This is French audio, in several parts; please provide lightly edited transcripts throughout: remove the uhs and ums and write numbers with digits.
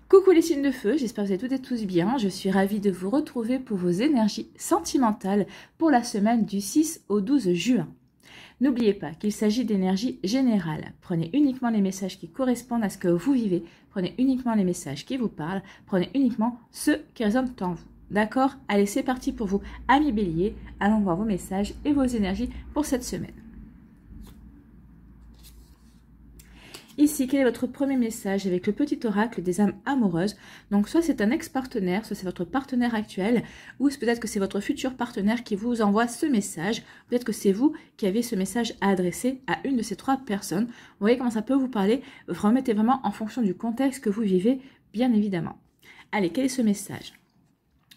Coucou les signes de feu, j'espère que vous êtes toutes et tous bien. Je suis ravie de vous retrouver pour vos énergies sentimentales pour la semaine du 6 au 12 juin. N'oubliez pas qu'il s'agit d'énergie générale. Prenez uniquement les messages qui correspondent à ce que vous vivez. Prenez uniquement les messages qui vous parlent. Prenez uniquement ceux qui résonnent en vous. D'accord? Allez, c'est parti pour vous, amis béliers. Allons voir vos messages et vos énergies pour cette semaine. Ici, quel est votre premier message avec le petit oracle des âmes amoureuses? Donc, soit c'est un ex-partenaire, soit c'est votre partenaire actuel, ou peut-être que c'est votre futur partenaire qui vous envoie ce message. Peut-être que c'est vous qui avez ce message à adresser à une de ces trois personnes. Vous voyez comment ça peut vous parler? Remettez vraiment en fonction du contexte que vous vivez, bien évidemment. Allez, quel est ce message?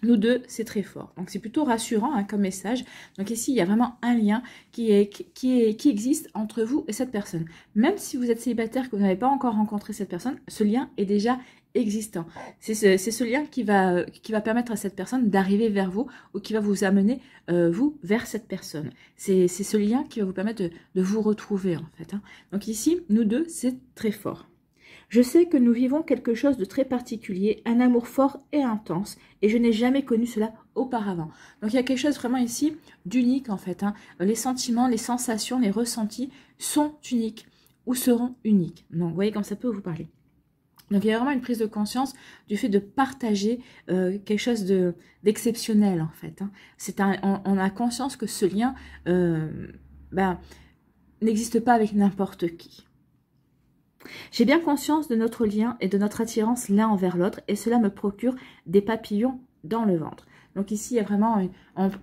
Nous deux, c'est très fort. Donc, c'est plutôt rassurant comme message. Donc, ici, il y a vraiment un lien qui existe entre vous et cette personne. Même si vous êtes célibataire, que vous n'avez pas encore rencontré cette personne, ce lien est déjà existant. C'est ce lien qui va permettre à cette personne d'arriver vers vous ou qui va vous amener, vous, vers cette personne. C'est ce lien qui va vous permettre de vous retrouver, en fait. Donc, ici, nous deux, c'est très fort. Je sais que nous vivons quelque chose de très particulier, un amour fort et intense, et je n'ai jamais connu cela auparavant. Donc il y a quelque chose vraiment ici d'unique en fait. Les sentiments, les sensations, les ressentis sont uniques ou seront uniques. Donc vous voyez comme ça peut vous parler. Donc il y a vraiment une prise de conscience du fait de partager quelque chose d'exceptionnel en fait. On a conscience que ce lien n'existe pas avec n'importe qui. J'ai bien conscience de notre lien et de notre attirance l'un envers l'autre et cela me procure des papillons dans le ventre. Donc ici, il y a vraiment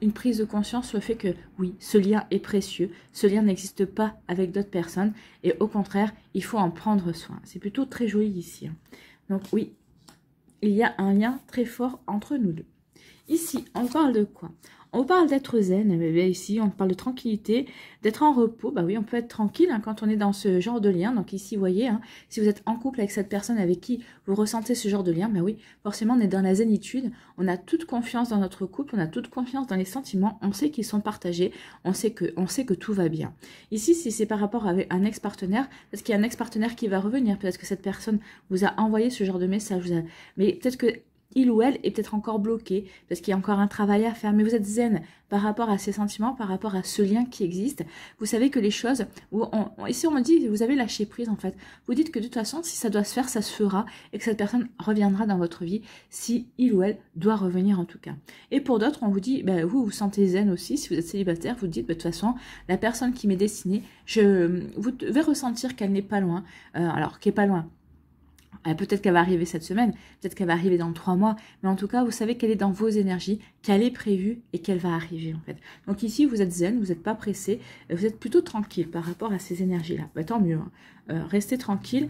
une prise de conscience sur le fait que oui, ce lien est précieux, ce lien n'existe pas avec d'autres personnes et au contraire, il faut en prendre soin. C'est plutôt très joli ici. Donc oui, il y a un lien très fort entre nous deux. Ici, on parle de quoi? On parle d'être zen, mais ici on parle de tranquillité, d'être en repos. Bah oui, on peut être tranquille quand on est dans ce genre de lien. Donc ici, vous voyez, si vous êtes en couple avec cette personne avec qui vous ressentez ce genre de lien, bah oui, forcément on est dans la zénitude. On a toute confiance dans notre couple, on a toute confiance dans les sentiments. On sait qu'ils sont partagés, on sait que tout va bien. Ici, si c'est par rapport à un ex-partenaire, parce qu'il y a un ex-partenaire qui va revenir, peut-être que cette personne vous a envoyé ce genre de message, mais peut-être que il ou elle est peut-être encore bloqué, parce qu'il y a encore un travail à faire, mais vous êtes zen par rapport à ces sentiments, par rapport à ce lien qui existe. Vous savez que les choses, ici on me dit, vous avez lâché prise en fait. Vous dites que de toute façon, si ça doit se faire, ça se fera, et que cette personne reviendra dans votre vie, si il ou elle doit revenir en tout cas. Et pour d'autres, on vous dit, vous vous sentez zen aussi, si vous êtes célibataire, vous dites, de toute façon, la personne qui m'est destinée, vous devez ressentir qu'elle n'est pas loin, alors qu'elle n'est pas loin. Peut-être qu'elle va arriver cette semaine, peut-être qu'elle va arriver dans 3 mois, mais en tout cas, vous savez qu'elle est dans vos énergies, qu'elle est prévue et qu'elle va arriver en fait. Donc ici, vous êtes zen, vous n'êtes pas pressé, vous êtes plutôt tranquille par rapport à ces énergies-là. Tant mieux, restez tranquille,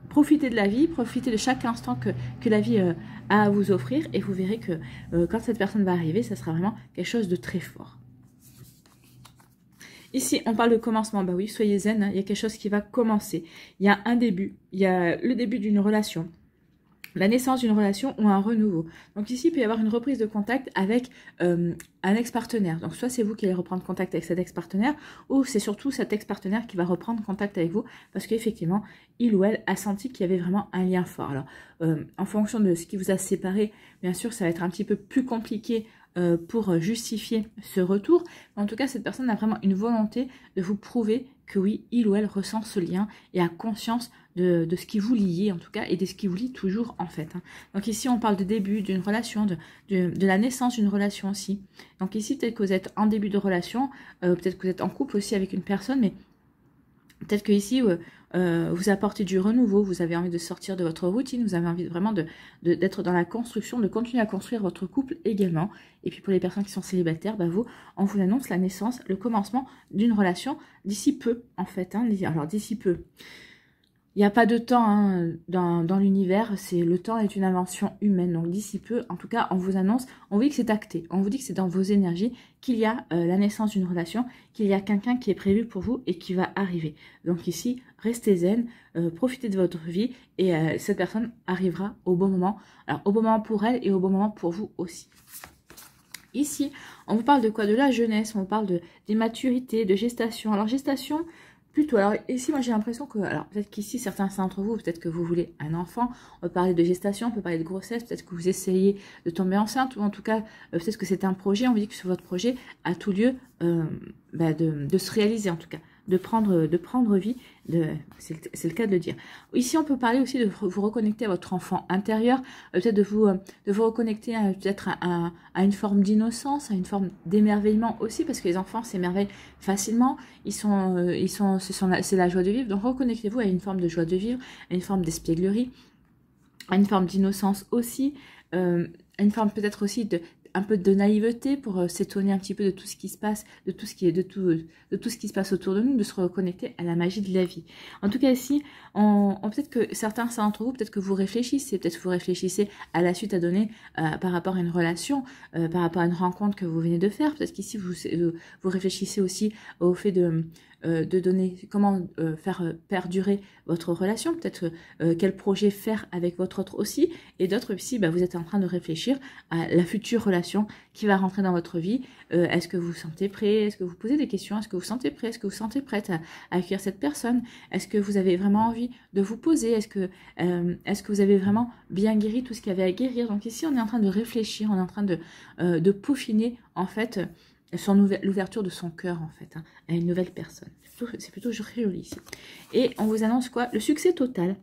profitez de la vie, profitez de chaque instant que la vie a à vous offrir et vous verrez que quand cette personne va arriver, ça sera vraiment quelque chose de très fort. Ici, on parle de commencement. Bah oui, soyez zen, il y a quelque chose qui va commencer. Il y a un début, il y a le début d'une relation, la naissance d'une relation ou un renouveau. Donc ici, il peut y avoir une reprise de contact avec un ex-partenaire. Donc soit c'est vous qui allez reprendre contact avec cet ex-partenaire, ou c'est surtout cet ex-partenaire qui va reprendre contact avec vous, parce qu'effectivement, il ou elle a senti qu'il y avait vraiment un lien fort. Alors, en fonction de ce qui vous a séparé, bien sûr, ça va être un petit peu plus compliqué pour justifier ce retour. Mais en tout cas, cette personne a vraiment une volonté de vous prouver que oui, il ou elle ressent ce lien et a conscience de ce qui vous liez en tout cas et de ce qui vous lie toujours en fait. Donc ici, on parle de début d'une relation, de la naissance d'une relation aussi. Donc ici, peut-être que vous êtes en début de relation, peut-être que vous êtes en couple aussi avec une personne, mais peut-être que ici, vous apportez du renouveau, vous avez envie de sortir de votre routine, vous avez envie vraiment d'être dans la construction, de continuer à construire votre couple également. Et puis pour les personnes qui sont célibataires, on vous annonce la naissance, le commencement d'une relation d'ici peu en fait. Alors d'ici peu. Il n'y a pas de temps dans l'univers, le temps est une invention humaine, donc d'ici peu, en tout cas, on vous annonce, on vous dit que c'est acté, on vous dit que c'est dans vos énergies, qu'il y a la naissance d'une relation, qu'il y a quelqu'un qui est prévu pour vous et qui va arriver. Donc ici, restez zen, profitez de votre vie et cette personne arrivera au bon moment, alors au bon moment pour elle et au bon moment pour vous aussi. Ici, on vous parle de quoi? De la jeunesse, on vous parle des maturités, de gestation. Alors gestation, plutôt. Alors ici, moi j'ai l'impression que, alors peut-être qu'ici, certains d'entre vous, peut-être que vous voulez un enfant, on peut parler de gestation, on peut parler de grossesse, peut-être que vous essayez de tomber enceinte, ou en tout cas, peut-être que c'est un projet, on vous dit que sur votre projet a tout lieu de se réaliser en tout cas. De prendre vie, c'est le cas de le dire. Ici, on peut parler aussi de vous reconnecter à votre enfant intérieur, peut-être de vous reconnecter peut-être à une forme d'innocence, à une forme d'émerveillement aussi, parce que les enfants s'émerveillent facilement, c'est la joie de vivre, donc reconnectez-vous à une forme de joie de vivre, à une forme d'espièglerie, à une forme d'innocence aussi, à une forme peut-être aussi un peu de naïveté pour s'étonner un petit peu de tout ce qui se passe, de tout ce qui se passe autour de nous, de se reconnecter à la magie de la vie. En tout cas ici, peut-être que certains d'entre vous, peut-être que vous réfléchissez à la suite à donner par rapport à une relation, par rapport à une rencontre que vous venez de faire. Peut-être qu'ici vous réfléchissez aussi au fait de donner, comment faire perdurer votre relation, peut-être quel projet faire avec votre autre aussi, et d'autres ici, vous êtes en train de réfléchir à la future relation qui va rentrer dans votre vie. Est-ce que vous vous sentez prêt? Est-ce que vous posez des questions? Est-ce que vous vous sentez prêt? Est-ce que vous vous sentez prête à accueillir cette personne? Est-ce que vous avez vraiment envie de vous poser? Est-ce que vous avez vraiment bien guéri tout ce qu'il y avait à guérir? Donc ici, on est en train de réfléchir, on est en train de peaufiner, en fait, l'ouverture de son cœur, en fait, à une nouvelle personne. C'est plutôt joli ici. Et on vous annonce quoi? Le succès total.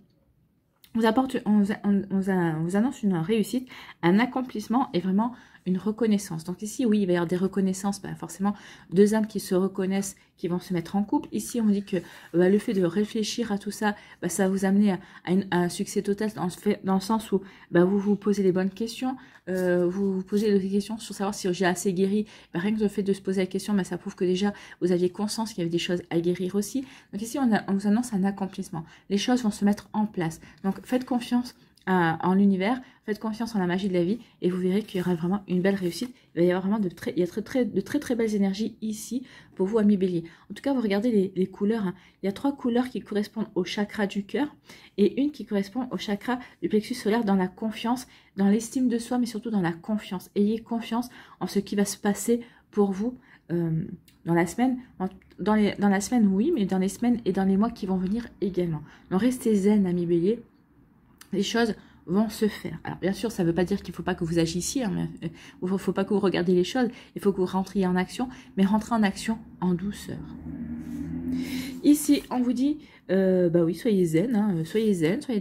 On vous annonce une réussite, un accomplissement et vraiment une reconnaissance. Donc ici, oui, il va y avoir des reconnaissances, forcément, deux âmes qui se reconnaissent, qui vont se mettre en couple. Ici, on dit que le fait de réfléchir à tout ça, ça va vous amener à un succès total dans le sens où vous vous posez les bonnes questions, vous vous posez des questions sur savoir si j'ai assez guéri. Rien que le fait de se poser la question, ça prouve que déjà, vous aviez conscience qu'il y avait des choses à guérir aussi. Donc ici, on vous annonce un accomplissement. Les choses vont se mettre en place. Donc, faites confiance en l'univers, faites confiance en la magie de la vie et vous verrez qu'il y aura vraiment une belle réussite. Il va y avoir vraiment de très belles énergies ici pour vous, amis bélier. En tout cas, vous regardez les couleurs. Il y a 3 couleurs qui correspondent au chakra du cœur et une qui correspond au chakra du plexus solaire, dans la confiance, dans l'estime de soi, mais surtout dans la confiance. Ayez confiance en ce qui va se passer pour vous dans la semaine. Dans la semaine, oui, mais dans les semaines et dans les mois qui vont venir également. Donc restez zen, amis bélier. Les choses vont se faire. Alors bien sûr, ça ne veut pas dire qu'il ne faut pas que vous agissiez, il ne faut pas que vous regardiez les choses, il faut que vous rentriez en action, mais rentrez en action en douceur. Ici, on vous dit, oui, soyez zen, soyez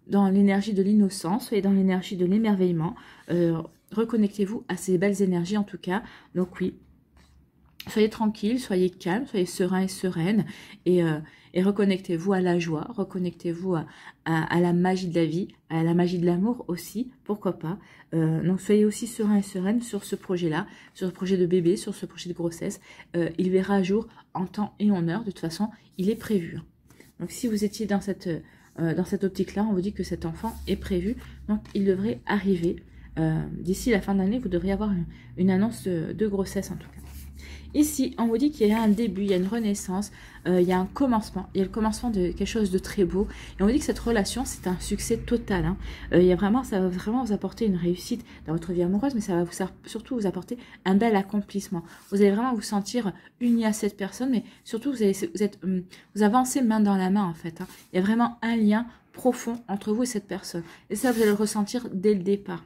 dans l'énergie de l'innocence, soyez dans l'énergie de l'émerveillement, reconnectez-vous à ces belles énergies en tout cas. Donc oui, soyez tranquille, soyez calme, soyez serein et sereine, et reconnectez-vous à la joie, reconnectez-vous à la magie de la vie, à la magie de l'amour aussi, pourquoi pas. Donc soyez aussi serein et sereine sur ce projet-là, sur ce projet de bébé, sur ce projet de grossesse. Il verra jour en temps et en heure, de toute façon, il est prévu. Donc si vous étiez dans cette optique-là, on vous dit que cet enfant est prévu, donc il devrait arriver. D'ici la fin de l'année, vous devriez avoir une annonce de grossesse en tout cas. Ici, on vous dit qu'il y a un début, il y a une renaissance, il y a un commencement, il y a le commencement de quelque chose de très beau. Et on vous dit que cette relation, c'est un succès total. Ça va vraiment vous apporter une réussite dans votre vie amoureuse, mais ça va surtout vous apporter un bel accomplissement. Vous allez vraiment vous sentir unis à cette personne, mais surtout vous avancez main dans la main en fait. Il y a vraiment un lien profond entre vous et cette personne. Et ça, vous allez le ressentir dès le départ.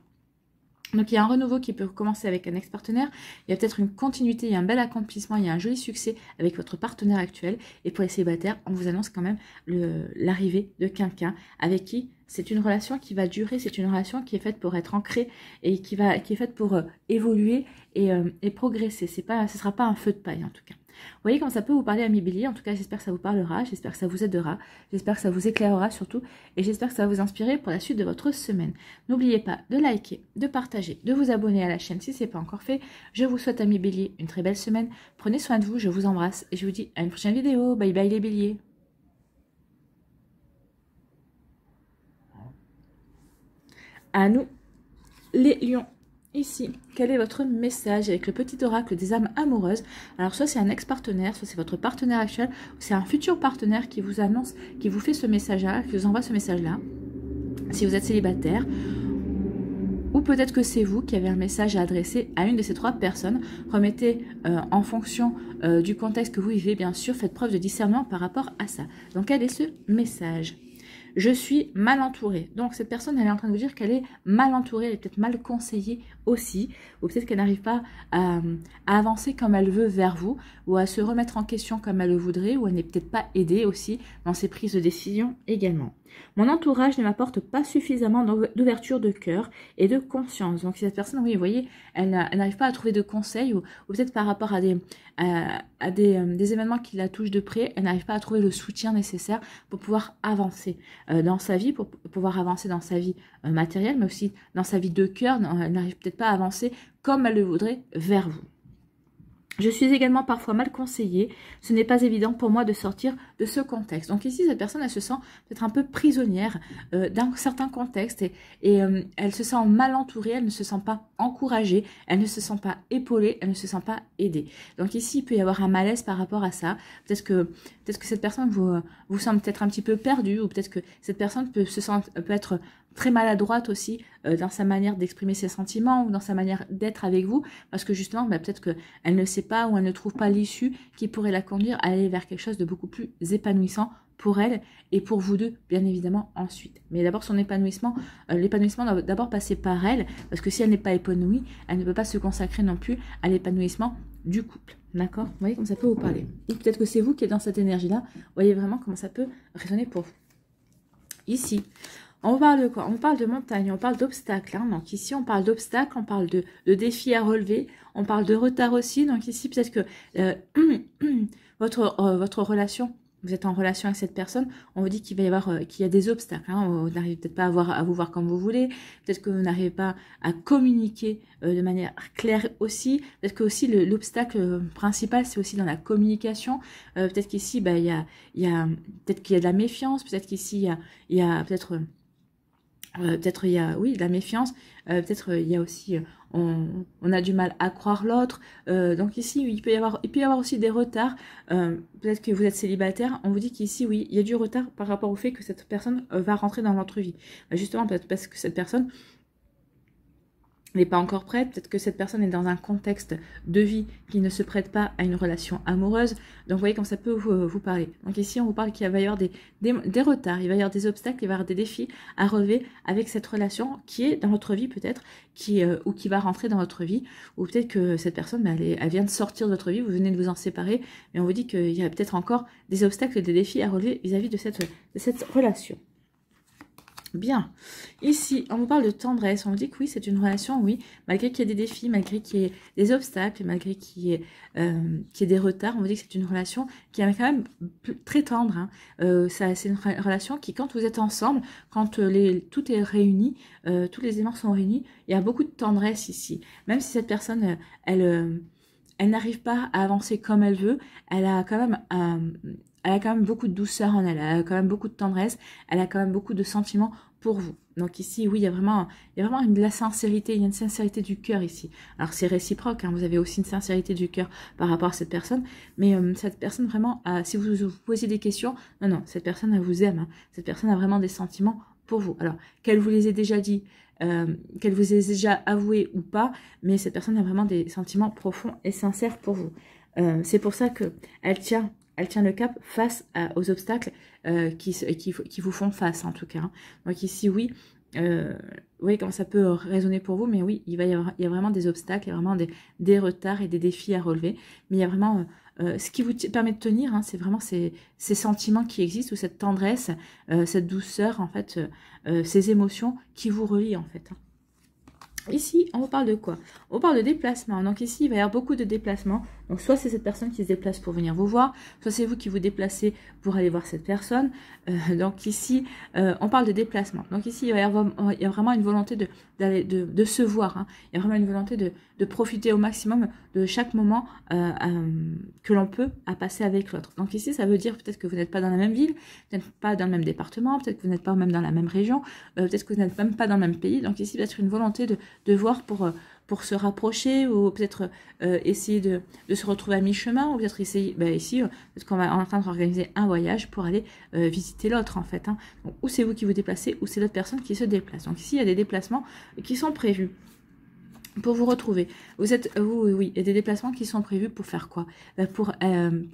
Donc il y a un renouveau qui peut commencer avec un ex-partenaire, il y a peut-être une continuité, il y a un bel accomplissement, il y a un joli succès avec votre partenaire actuel. Et pour les célibataires, on vous annonce quand même l'arrivée de quelqu'un avec qui c'est une relation qui va durer, c'est une relation qui est faite pour être ancrée et qui est faite pour évoluer et progresser. Ce ne sera pas un feu de paille en tout cas. Vous voyez comme ça peut vous parler, amis bélier. En tout cas, j'espère que ça vous parlera, j'espère que ça vous aidera, j'espère que ça vous éclairera surtout, et j'espère que ça va vous inspirer pour la suite de votre semaine. N'oubliez pas de liker, de partager, de vous abonner à la chaîne si ce n'est pas encore fait. Je vous souhaite, amis bélier, une très belle semaine. Prenez soin de vous, je vous embrasse et je vous dis à une prochaine vidéo. Bye bye les béliers. À nous, les lions. Ici, quel est votre message avec le petit oracle des âmes amoureuses? Alors soit c'est un ex-partenaire, soit c'est votre partenaire actuel, ou c'est un futur partenaire qui vous annonce, qui vous fait ce message-là, qui vous envoie ce message-là, si vous êtes célibataire, ou peut-être que c'est vous qui avez un message à adresser à une de ces 3 personnes. Remettez en fonction du contexte que vous vivez, bien sûr, faites preuve de discernement par rapport à ça. Donc, quel est ce message ? Je suis mal entourée. Donc, cette personne, elle est en train de vous dire qu'elle est mal entourée, elle est peut-être mal conseillée aussi, ou peut-être qu'elle n'arrive pas à avancer comme elle veut vers vous, ou à se remettre en question comme elle le voudrait, ou elle n'est peut-être pas aidée aussi dans ses prises de décision également. Mon entourage ne m'apporte pas suffisamment d'ouverture de cœur et de conscience. Donc, cette personne, oui, vous voyez, elle n'arrive pas à trouver de conseils, ou peut-être par rapport à des événements qui la touchent de près, elle n'arrive pas à trouver le soutien nécessaire pour pouvoir avancer dans sa vie, pour pouvoir avancer dans sa vie matérielle, mais aussi dans sa vie de cœur. Elle n'arrive peut-être pas à avancer comme elle le voudrait vers vous. Je suis également parfois mal conseillée. Ce n'est pas évident pour moi de sortir de ce contexte. Donc ici, cette personne, elle se sent peut-être un peu prisonnière d'un certain contexte et elle se sent mal entourée, elle ne se sent pas encouragée, elle ne se sent pas épaulée, elle ne se sent pas aidée. Donc ici, il peut y avoir un malaise par rapport à ça. Peut-être que cette personne vous semble peut-être un petit peu perdue, ou peut-être que cette personne peut être très maladroite aussi dans sa manière d'exprimer ses sentiments ou dans sa manière d'être avec vous, parce que justement, peut-être qu'elle ne sait pas ou elle ne trouve pas l'issue qui pourrait la conduire à aller vers quelque chose de beaucoup plus épanouissant pour elle et pour vous deux, bien évidemment, ensuite. Mais d'abord, son épanouissement, l'épanouissement doit d'abord passer par elle, parce que si elle n'est pas épanouie, elle ne peut pas se consacrer non plus à l'épanouissement du couple. D'accord? Vous voyez comment ça peut vous parler. Et peut-être que c'est vous qui êtes dans cette énergie-là. Vous voyez vraiment comment ça peut résonner pour vous. Ici, on parle de quoi? On parle de montagne, on parle d'obstacles. Hein. Donc ici, on parle d'obstacles, on parle de défis à relever, on parle de retard aussi. Donc ici, peut-être que votre relation, vous êtes en relation avec cette personne, on vous dit qu'il va y avoir qu'il y a des obstacles. Hein. Vous n'arrivez peut-être pas à vous voir comme vous voulez. Peut-être que vous n'arrivez pas à communiquer de manière claire aussi. Peut-être que aussi l'obstacle principal, c'est aussi dans la communication. Peut-être qu'ici, il y a peut-être qu'il y a de la méfiance. Peut-être qu'ici, il y a peut-être il y a, oui, de la méfiance. Peut-être il y a aussi, on a du mal à croire l'autre. Donc ici, il peut y avoir aussi des retards. Peut-être que vous êtes célibataire. On vous dit qu'ici, oui, il y a du retard par rapport au fait que cette personne va rentrer dans votre vie. Justement, peut-être parce que cette personne n'est pas encore prête, peut-être que cette personne est dans un contexte de vie qui ne se prête pas à une relation amoureuse. Donc vous voyez comment ça peut vous parler. Donc ici on vous parle qu'il va y avoir des retards, il va y avoir des obstacles, il va y avoir des défis à relever avec cette relation qui est dans votre vie peut-être, ou qui va rentrer dans votre vie, ou peut-être que cette personne elle vient de sortir de votre vie, vous venez de vous en séparer, mais on vous dit qu'il y a peut-être encore des obstacles et des défis à relever vis-à-vis de cette relation. Bien, ici, on vous parle de tendresse, on vous dit que oui, c'est une relation, oui, malgré qu'il y ait des défis, malgré qu'il y ait des obstacles, malgré qu'il y ait des retards, on vous dit que c'est une relation qui est quand même très tendre. Hein. C'est une relation qui, quand vous êtes ensemble, quand tout est réuni, tous les éléments sont réunis, il y a beaucoup de tendresse ici. Même si cette personne, elle n'arrive pas à avancer comme elle veut, elle a quand même beaucoup de douceur en elle, elle a quand même beaucoup de tendresse, elle a quand même beaucoup de sentiments pour vous. Donc ici, oui, il y a vraiment de la sincérité, il y a une sincérité du cœur ici. Alors c'est réciproque, hein, vous avez aussi une sincérité du cœur par rapport à cette personne, mais cette personne vraiment, si vous vous posez des questions, non, cette personne, elle vous aime, hein, cette personne a vraiment des sentiments pour vous. Alors, qu'elle vous les ait déjà dit, qu'elle vous ait déjà avoué ou pas, mais cette personne a vraiment des sentiments profonds et sincères pour vous. C'est pour ça qu'elle tient le cap face aux obstacles qui vous font face, en tout cas. Hein. Donc ici, oui, oui, comment ça peut résonner pour vous, mais oui, il y a vraiment des obstacles, il y a vraiment des retards et des défis à relever, mais il y a vraiment... ce qui vous permet de tenir, hein, c'est vraiment ces sentiments qui existent, ou cette tendresse, cette douceur, en fait, ces émotions qui vous relient, en fait. Hein. Ici, on vous parle de quoi? On parle de déplacement. Donc ici, il va y avoir beaucoup de déplacements. Donc soit c'est cette personne qui se déplace pour venir vous voir, soit c'est vous qui vous déplacez pour aller voir cette personne. Donc ici, on parle de déplacement. Donc ici, il y a vraiment une volonté de se voir. Hein. Il y a vraiment une volonté de profiter au maximum de chaque moment que l'on peut à passer avec l'autre. Donc ici, ça veut dire peut-être que vous n'êtes pas dans la même ville, peut-être pas dans le même département, peut-être que vous n'êtes pas même dans la même région, peut-être que vous n'êtes même pas dans le même pays. Donc ici, peut-être une volonté de voir pour pour se rapprocher, ou peut-être essayer de se retrouver à mi-chemin, ou peut-être essayer, ici, peut-être qu'on va en train d'organiser un voyage pour aller visiter l'autre en fait. Hein. Donc, ou c'est vous qui vous déplacez, ou c'est l'autre personne qui se déplace. Donc ici, il y a des déplacements qui sont prévus pour vous retrouver. Oui, il y a des déplacements qui sont prévus pour faire quoi? Pour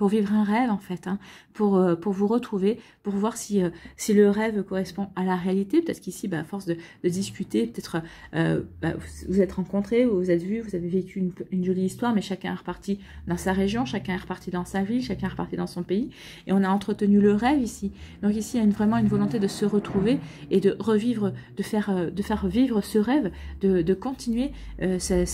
vivre un rêve en fait, hein, pour vous retrouver, pour voir si le rêve correspond à la réalité. Peut-être qu'ici, à force de discuter, peut-être vous êtes rencontrés, vous vous êtes vus, vous avez vécu une jolie histoire, mais chacun est reparti dans sa région, chacun est reparti dans sa ville, chacun est reparti dans son pays, et on a entretenu le rêve ici. Donc ici, il y a vraiment une volonté de se retrouver et de revivre, de faire vivre ce rêve, de continuer ces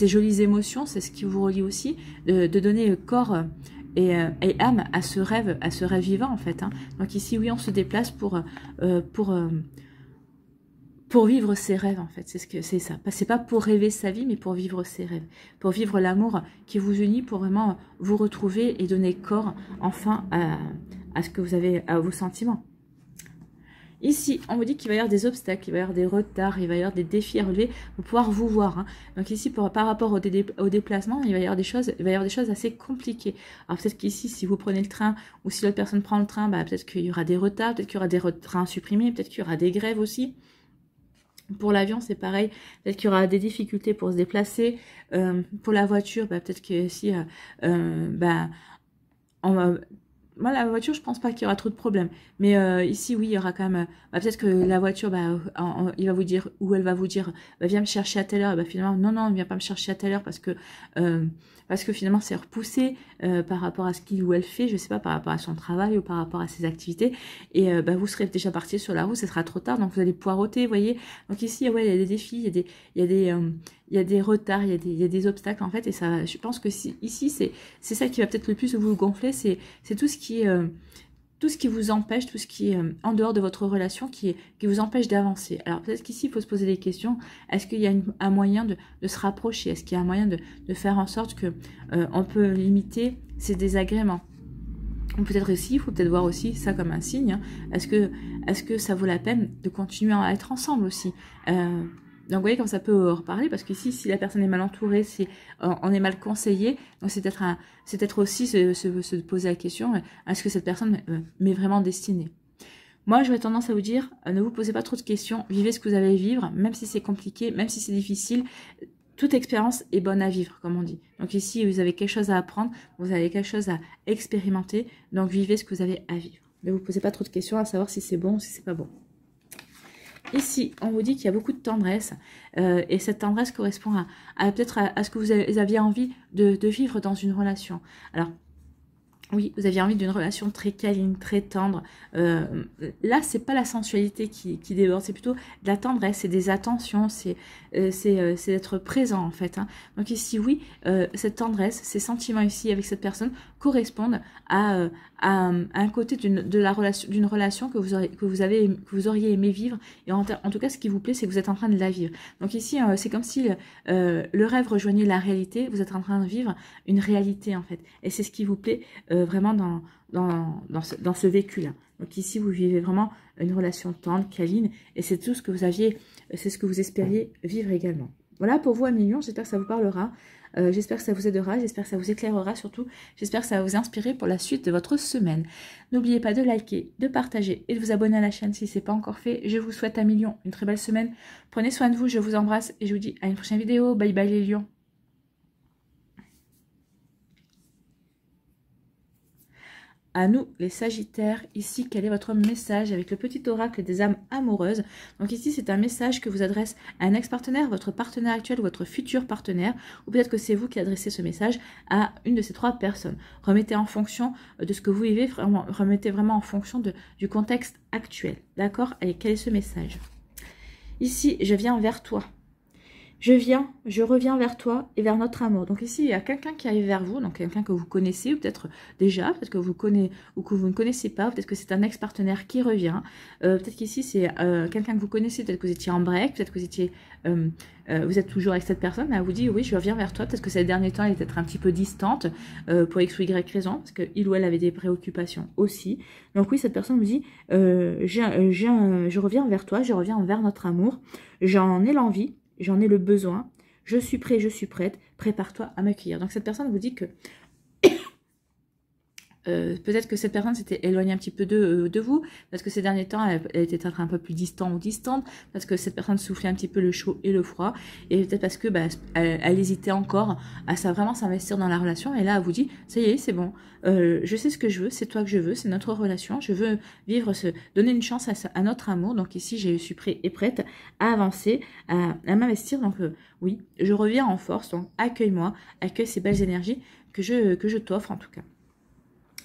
jolies émotions. C'est ce qui vous relie aussi, de donner corps et âme à ce rêve vivant en fait. Hein. Donc ici, oui, on se déplace pour vivre ses rêves en fait. C'est ça. C'est pas pour rêver sa vie, mais pour vivre ses rêves, pour vivre l'amour qui vous unit, pour vraiment vous retrouver et donner corps enfin à ce que vous avez, à vos sentiments. Ici, on vous dit qu'il va y avoir des obstacles, il va y avoir des retards, il va y avoir des défis à relever pour pouvoir vous voir. Hein. Donc ici, par rapport au déplacement, il va y avoir des choses assez compliquées. Alors peut-être qu'ici, si vous prenez le train ou si l'autre personne prend le train, peut-être qu'il y aura des retards, peut-être qu'il y aura des trains supprimés, peut-être qu'il y aura des grèves aussi. Pour l'avion, c'est pareil. Peut-être qu'il y aura des difficultés pour se déplacer. Pour la voiture, peut-être que si moi, la voiture, je pense pas qu'il y aura trop de problèmes. Mais ici, oui, il y aura quand même... peut-être que la voiture, il va vous dire, ou elle va vous dire, viens me chercher à telle heure. Finalement, non, ne viens pas me chercher à telle heure parce que finalement, c'est repoussé par rapport à ce qu'il ou elle fait, je sais pas, par rapport à son travail ou par rapport à ses activités. Et vous serez déjà parti sur la route, ce sera trop tard, donc vous allez poireauter, vous voyez. Donc ici, ouais, il y a des défis, il y a des retards, il y a des obstacles en fait, et ça, je pense que ici c'est ça qui va peut-être le plus vous gonfler, c'est tout ce qui vous empêche, tout ce qui est en dehors de votre relation, qui vous empêche d'avancer. Alors peut-être qu'ici il faut se poser des questions. Est-ce qu'il y a un moyen de se rapprocher? Est-ce qu'il y a un moyen de faire en sorte que on peut limiter ces désagréments? Peut-être aussi, il faut peut-être voir aussi ça comme un signe. Hein. Est-ce que ça vaut la peine de continuer à être ensemble aussi? Donc vous voyez comme ça peut reparler, parce qu'ici, si la personne est mal entourée, si on est mal conseillé, donc c'est peut-être aussi se poser la question, est-ce que cette personne m'est vraiment destinée? Moi, j'aurais tendance à vous dire, ne vous posez pas trop de questions, vivez ce que vous avez à vivre, même si c'est compliqué, même si c'est difficile. Toute expérience est bonne à vivre, comme on dit. Donc ici, vous avez quelque chose à apprendre, vous avez quelque chose à expérimenter, donc vivez ce que vous avez à vivre. Ne vous posez pas trop de questions à savoir si c'est bon ou si c'est pas bon. Ici, on vous dit qu'il y a beaucoup de tendresse, et cette tendresse correspond peut-être à ce que vous aviez envie de vivre dans une relation. Alors, oui, vous aviez envie d'une relation très câline, très tendre. Là, c'est pas la sensualité qui déborde, c'est plutôt de la tendresse, c'est des attentions, c'est d'être présent en fait. Hein. Donc ici, oui, cette tendresse, ces sentiments ici avec cette personne correspondent à un côté d'une relation que vous auriez aimé vivre. Et en tout cas, ce qui vous plaît, c'est que vous êtes en train de la vivre. Donc ici, c'est comme si le rêve rejoignait la réalité. Vous êtes en train de vivre une réalité en fait. Et c'est ce qui vous plaît vraiment dans ce vécu-là. Donc ici, vous vivez vraiment une relation tendre, câline, et c'est tout ce que vous aviez, c'est ce que vous espériez vivre également. Voilà pour vous, Amélion, j'espère que ça vous parlera, j'espère que ça vous aidera, j'espère que ça vous éclairera surtout, j'espère que ça va vous inspirer pour la suite de votre semaine. N'oubliez pas de liker, de partager et de vous abonner à la chaîne si ce n'est pas encore fait. Je vous souhaite, Amélion, une très belle semaine. Prenez soin de vous, je vous embrasse et je vous dis à une prochaine vidéo. Bye bye les lions. À nous, les Sagittaires, ici, quel est votre message avec le petit oracle des âmes amoureuses? Donc ici, c'est un message que vous adresse à un ex-partenaire, votre partenaire actuel ou votre futur partenaire, ou peut-être que c'est vous qui adressez ce message à une de ces trois personnes. Remettez en fonction de ce que vous vivez, remettez vraiment en fonction du contexte actuel. D'accord? Allez, quel est ce message? Ici, je viens vers toi. je reviens vers toi et vers notre amour. Donc ici, il y a quelqu'un qui arrive vers vous, donc quelqu'un que vous connaissez, ou peut-être déjà, peut-être que vous connaissez ou que vous ne connaissez pas, peut-être que c'est un ex-partenaire qui revient. Peut-être qu'ici, c'est quelqu'un que vous connaissez, peut-être que vous étiez en break, peut-être que vous étiez... vous êtes toujours avec cette personne, elle vous dit oui, je reviens vers toi, peut-être que ces derniers temps, elle est peut-être un petit peu distante pour X ou Y raison, parce qu'il ou elle avait des préoccupations aussi. Donc oui, cette personne vous dit je reviens vers toi, je reviens vers notre amour, j'en ai l'envie, j'en ai le besoin, je suis prêt, je suis prête, prépare-toi à m'accueillir. Donc cette personne vous dit que peut-être que cette personne s'était éloignée un petit peu de vous, parce que ces derniers temps, elle était peut-être un peu plus distante ou distante, parce que cette personne soufflait un petit peu le chaud et le froid, et peut-être parce que elle hésitait encore à ça vraiment s'investir dans la relation, et là, elle vous dit, ça y est, c'est bon, je sais ce que je veux, c'est toi que je veux, c'est notre relation, je veux donner une chance à notre amour, donc ici, je suis prêt et prête à avancer, à m'investir, donc oui, je reviens en force, donc accueille-moi, accueille ces belles énergies que je t'offre en tout cas.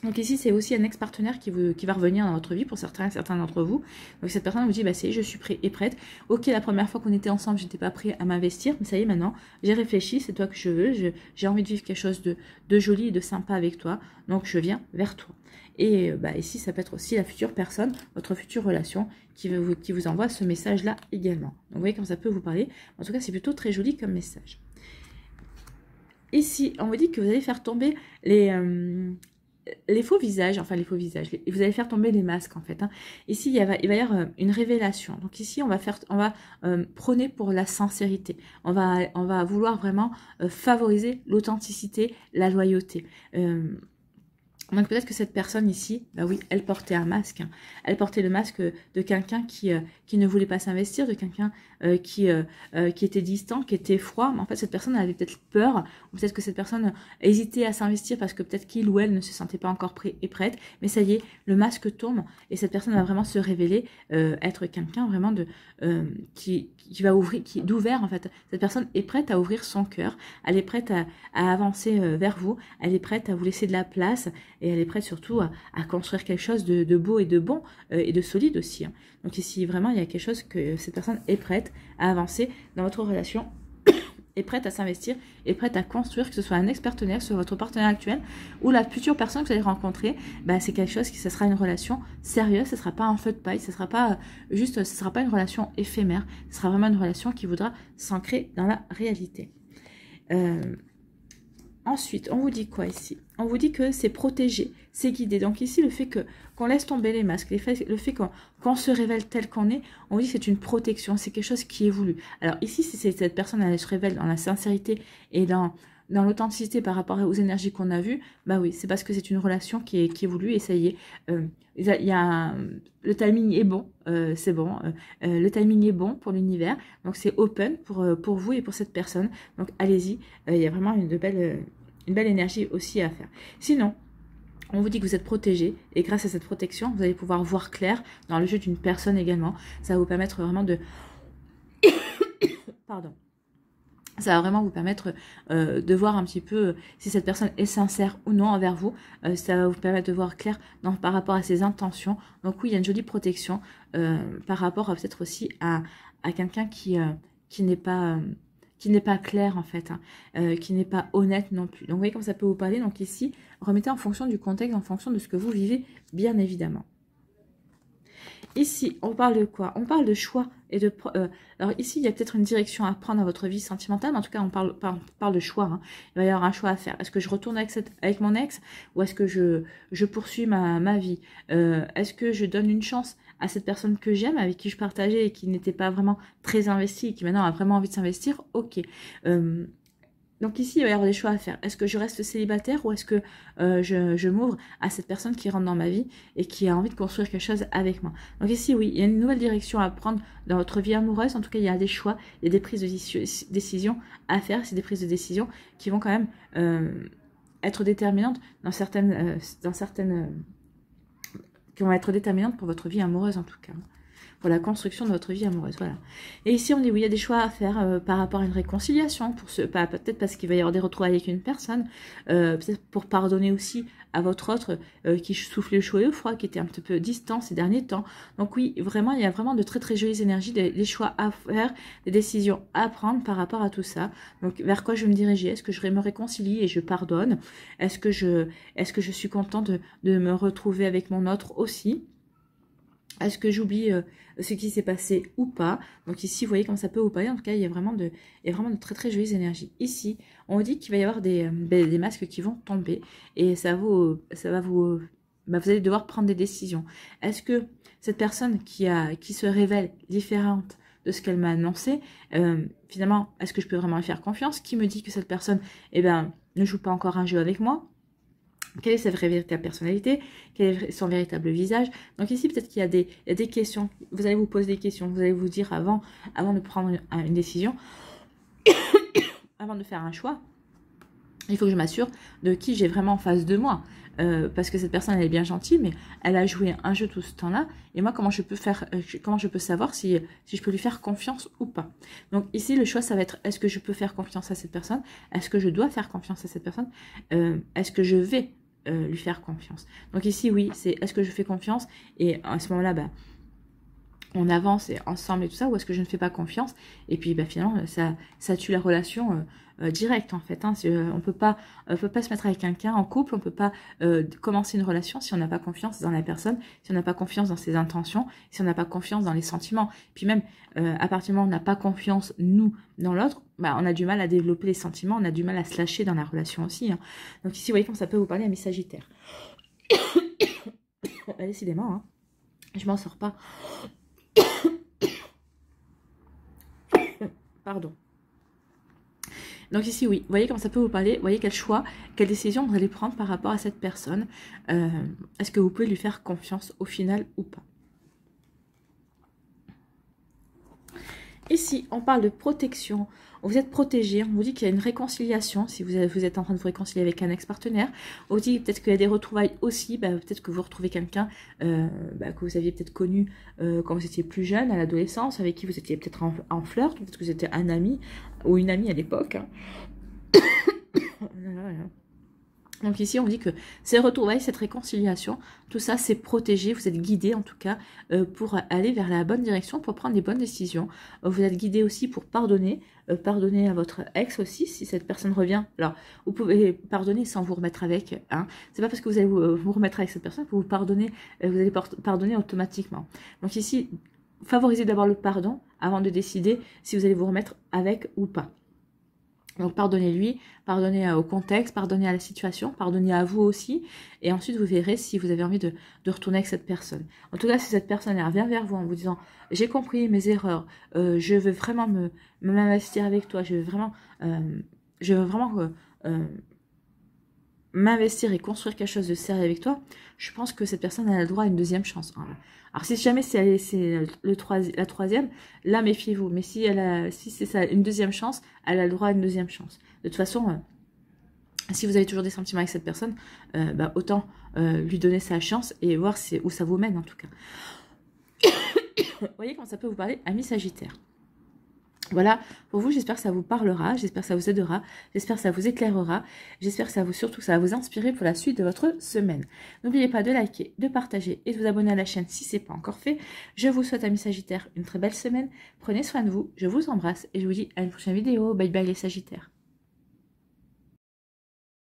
Donc ici, c'est aussi un ex-partenaire qui va revenir dans votre vie pour certains d'entre vous. Donc cette personne vous dit, c'est je suis prêt et prête. Ok, la première fois qu'on était ensemble, j'étais pas prêt à m'investir, mais ça y est, maintenant, j'ai réfléchi, c'est toi que je veux, j'ai envie de vivre quelque chose de joli et de sympa avec toi, donc je viens vers toi. Et ici, ça peut être aussi la future personne, votre future relation, qui vous envoie ce message-là également. Donc vous voyez comme ça peut vous parler. En tout cas, c'est plutôt très joli comme message. Ici, on vous dit que vous allez faire tomber les faux visages, enfin les faux visages, vous allez faire tomber les masques en fait. Hein. Ici, il va y avoir une révélation. Donc ici, on va prôner pour la sincérité. On va vouloir vraiment favoriser l'authenticité, la loyauté. Donc peut-être que cette personne ici, oui, elle portait un masque. Hein. Elle portait le masque de quelqu'un qui ne voulait pas s'investir, de quelqu'un qui était distant, qui était froid. Mais en fait, cette personne elle avait peut-être peur, ou peut-être que cette personne hésitait à s'investir parce que peut-être qu'il ou elle ne se sentait pas encore prêt et prête. Mais ça y est, le masque tombe et cette personne va vraiment se révéler, être quelqu'un vraiment qui va ouvrir, d'ouvert en fait. Cette personne est prête à ouvrir son cœur, elle est prête à avancer vers vous, elle est prête à vous laisser de la place. Et elle est prête surtout à construire quelque chose de beau et de bon et de solide aussi. Hein. Donc ici, vraiment, il y a quelque chose que cette personne est prête à avancer dans votre relation, est prête à s'investir, est prête à construire, que ce soit un ex-partenaire, sur votre partenaire actuel, ou la future personne que vous allez rencontrer, c'est quelque chose ce sera une relation sérieuse, ce ne sera pas un feu de paille, ce ne sera pas une relation éphémère, ce sera vraiment une relation qui voudra s'ancrer dans la réalité. Ensuite, on vous dit quoi ici? On vous dit que c'est protégé, c'est guidé. Donc ici, le fait qu'on laisse tomber les masques, le fait qu'on se révèle tel qu'on est, on vous dit que c'est une protection, c'est quelque chose qui est voulu. Alors ici, si cette personne elle se révèle dans la sincérité et dans l'authenticité par rapport aux énergies qu'on a vues, oui, c'est parce que c'est une relation qui est voulue et ça y est, le timing est bon, c'est bon, le timing est bon pour l'univers, donc c'est open pour vous et pour cette personne, donc allez-y, il y a vraiment une belle énergie aussi à faire. Sinon, on vous dit que vous êtes protégé et grâce à cette protection, vous allez pouvoir voir clair dans le jeu d'une personne également, ça va vous permettre vraiment de... Pardon. Ça va vraiment vous permettre de voir un petit peu si cette personne est sincère ou non envers vous. Ça va vous permettre de voir clair par rapport à ses intentions. Donc oui, il y a une jolie protection par rapport peut-être aussi à quelqu'un qui n'est pas clair en fait, hein, qui n'est pas honnête non plus. Donc vous voyez comme ça peut vous parler. Donc ici, remettez en fonction du contexte, en fonction de ce que vous vivez, bien évidemment. Ici, on parle de quoi? On parle de choix et de... alors ici, il y a peut-être une direction à prendre dans votre vie sentimentale, mais en tout cas, on parle de choix. Hein. Il va y avoir un choix à faire. Est-ce que je retourne avec mon ex ou est-ce que je poursuis ma vie? Est-ce que je donne une chance à cette personne que j'aime, avec qui je partageais et qui n'était pas vraiment très investie et qui maintenant a vraiment envie de s'investir? Ok. Donc ici, il va y avoir des choix à faire. Est-ce que je reste célibataire ou est-ce que je m'ouvre à cette personne qui rentre dans ma vie et qui a envie de construire quelque chose avec moi? Donc ici, oui, il y a une nouvelle direction à prendre dans votre vie amoureuse. En tout cas, il y a des choix, il y a des prises de décision à faire. C'est des prises de décision qui vont quand même être déterminantes dans certaines qui vont être déterminantes pour votre vie amoureuse en tout cas. pour la construction de votre vie amoureuse. Voilà. Et ici, on dit oui, il y a des choix à faire par rapport à une réconciliation, peut-être parce qu'il va y avoir des retrouvailles avec une personne, peut-être pour pardonner aussi à votre autre qui soufflait le chaud et le froid, qui était un petit peu distant ces derniers temps. Donc oui, vraiment, il y a vraiment de très très jolies énergies, des choix à faire, des décisions à prendre par rapport à tout ça. Donc vers quoi je vais me diriger? Est-ce que je me réconcilie et je pardonne? Est-ce que je suis contente de me retrouver avec mon autre aussi? Est-ce que j'oublie ce qui s'est passé ou pas? Donc ici, vous voyez comme ça peut ou pas. En tout cas, il y a vraiment de très très jolies énergies. Ici, on dit qu'il va y avoir des masques qui vont tomber et vous allez devoir prendre des décisions. Est-ce que cette personne qui se révèle différente de ce qu'elle m'a annoncé, finalement, est-ce que je peux vraiment lui faire confiance? Qui me dit que cette personne, ne joue pas encore un jeu avec moi? Quelle est sa véritable personnalité? Quel est son véritable visage? Donc ici, peut-être qu'il y a des questions. Vous allez vous poser des questions. Vous allez vous dire avant de prendre une décision, avant de faire un choix, il faut que je m'assure de qui j'ai vraiment en face de moi. Parce que cette personne, elle est bien gentille, mais elle a joué un jeu tout ce temps-là. Et moi, comment je peux savoir si je peux lui faire confiance ou pas? Donc ici, le choix, ça va être, est-ce que je peux faire confiance à cette personne? Est-ce que je dois faire confiance à cette personne? Est-ce que je vais lui faire confiance? Donc ici, oui, c'est est-ce que je fais confiance? Et à ce moment-là, on avance ensemble et tout ça, ou est-ce que je ne fais pas confiance? Et puis finalement, ça tue la relation directe en fait. Hein. On peut pas se mettre avec quelqu'un en couple, on peut pas commencer une relation si on n'a pas confiance dans la personne, si on n'a pas confiance dans ses intentions, si on n'a pas confiance dans les sentiments. Puis même, à partir du moment où on n'a pas confiance, nous, dans l'autre, on a du mal à développer les sentiments, on a du mal à se lâcher dans la relation aussi. Hein. Donc ici, vous voyez comme ça peut vous parler à mes Sagittaires. Décidément, hein, je m'en sors pas. Pardon. Donc ici, oui, vous voyez comment ça peut vous parler, vous voyez quel choix, quelle décision vous allez prendre par rapport à cette personne. Est-ce que vous pouvez lui faire confiance au final ou pas? Ici, on parle de protection. Vous êtes protégé. On vous dit qu'il y a une réconciliation. Si vous êtes en train de vous réconcilier avec un ex-partenaire. On vous dit peut-être qu'il y a des retrouvailles aussi. Peut-être que vous retrouvez quelqu'un que vous aviez peut-être connu quand vous étiez plus jeune, à l'adolescence, avec qui vous étiez peut-être en flirt. Peut-être que vous étiez un ami ou une amie à l'époque. Hein. Donc ici, on dit que ces retrouvailles, cette réconciliation, tout ça, c'est protégé. Vous êtes guidé, en tout cas, pour aller vers la bonne direction, pour prendre des bonnes décisions. Vous êtes guidé aussi pour pardonner. Pardonner à votre ex aussi, si cette personne revient. Alors, vous pouvez pardonner sans vous remettre avec. Hein. C'est pas parce que vous allez vous remettre avec cette personne que vous pardonnez, vous allez pardonner automatiquement. Donc ici, favorisez d'abord le pardon avant de décider si vous allez vous remettre avec ou pas. Donc pardonnez-lui, pardonnez au contexte, pardonnez à la situation, pardonnez à vous aussi. Et ensuite vous verrez si vous avez envie de retourner avec cette personne. En tout cas, si cette personne revient vers vous en vous disant « J'ai compris mes erreurs, je veux vraiment m'investir avec toi, je veux vraiment m'investir et construire quelque chose de sérieux avec toi », je pense que cette personne a le droit à une deuxième chance. Alors si jamais c'est la troisième, là méfiez-vous. Mais si c'est ça, une deuxième chance, elle a le droit à une deuxième chance. De toute façon, si vous avez toujours des sentiments avec cette personne, autant lui donner sa chance et voir où ça vous mène en tout cas. Vous voyez comment ça peut vous parler, amis Sagittaires. Voilà, pour vous, j'espère que ça vous parlera, j'espère que ça vous aidera, j'espère que ça vous éclairera, j'espère que ça va vous inspirer pour la suite de votre semaine. N'oubliez pas de liker, de partager et de vous abonner à la chaîne si ce n'est pas encore fait. Je vous souhaite, amis Sagittaires, une très belle semaine. Prenez soin de vous, je vous embrasse et je vous dis à une prochaine vidéo. Bye bye les Sagittaires.